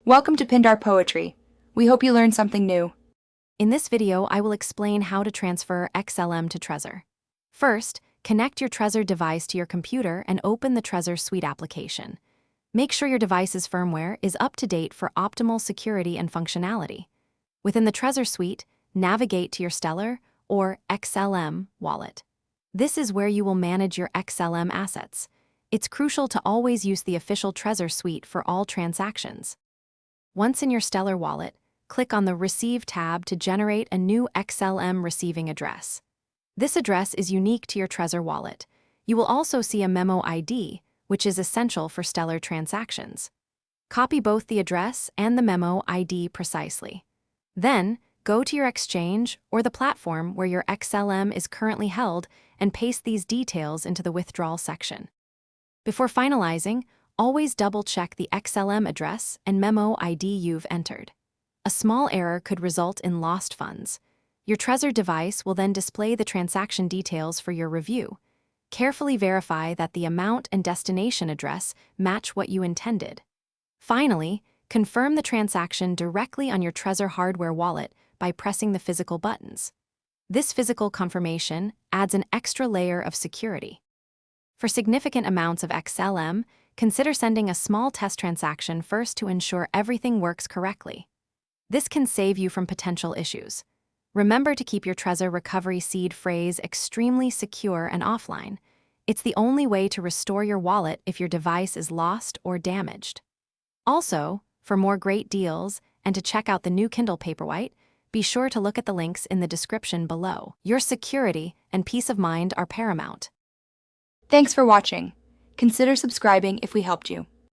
Welcome to Pindar Poetry. We hope you learned something new. In this video, I will explain how to transfer XLM to Trezor. First, connect your Trezor device to your computer and open the Trezor Suite application. Make sure your device's firmware is up to date for optimal security and functionality. Within the Trezor Suite, navigate to your Stellar or XLM wallet. This is where you will manage your XLM assets. It's crucial to always use the official Trezor Suite for all transactions. Once in your Stellar wallet, click on the Receive tab to generate a new XLM receiving address. This address is unique to your Trezor wallet. You will also see a memo ID, which is essential for Stellar transactions. Copy both the address and the memo ID precisely. Then, go to your exchange or the platform where your XLM is currently held and paste these details into the withdrawal section. Before finalizing, always double-check the XLM address and memo ID you've entered. A small error could result in lost funds. Your Trezor device will then display the transaction details for your review. Carefully verify that the amount and destination address match what you intended. Finally, confirm the transaction directly on your Trezor hardware wallet by pressing the physical buttons. This physical confirmation adds an extra layer of security. For significant amounts of XLM, consider sending a small test transaction first to ensure everything works correctly. This can save you from potential issues. Remember to keep your Trezor recovery seed phrase extremely secure and offline. It's the only way to restore your wallet if your device is lost or damaged. Also, for more great deals and to check out the new Kindle Paperwhite, be sure to look at the links in the description below. Your security and peace of mind are paramount. Thanks for watching. Consider subscribing if we helped you.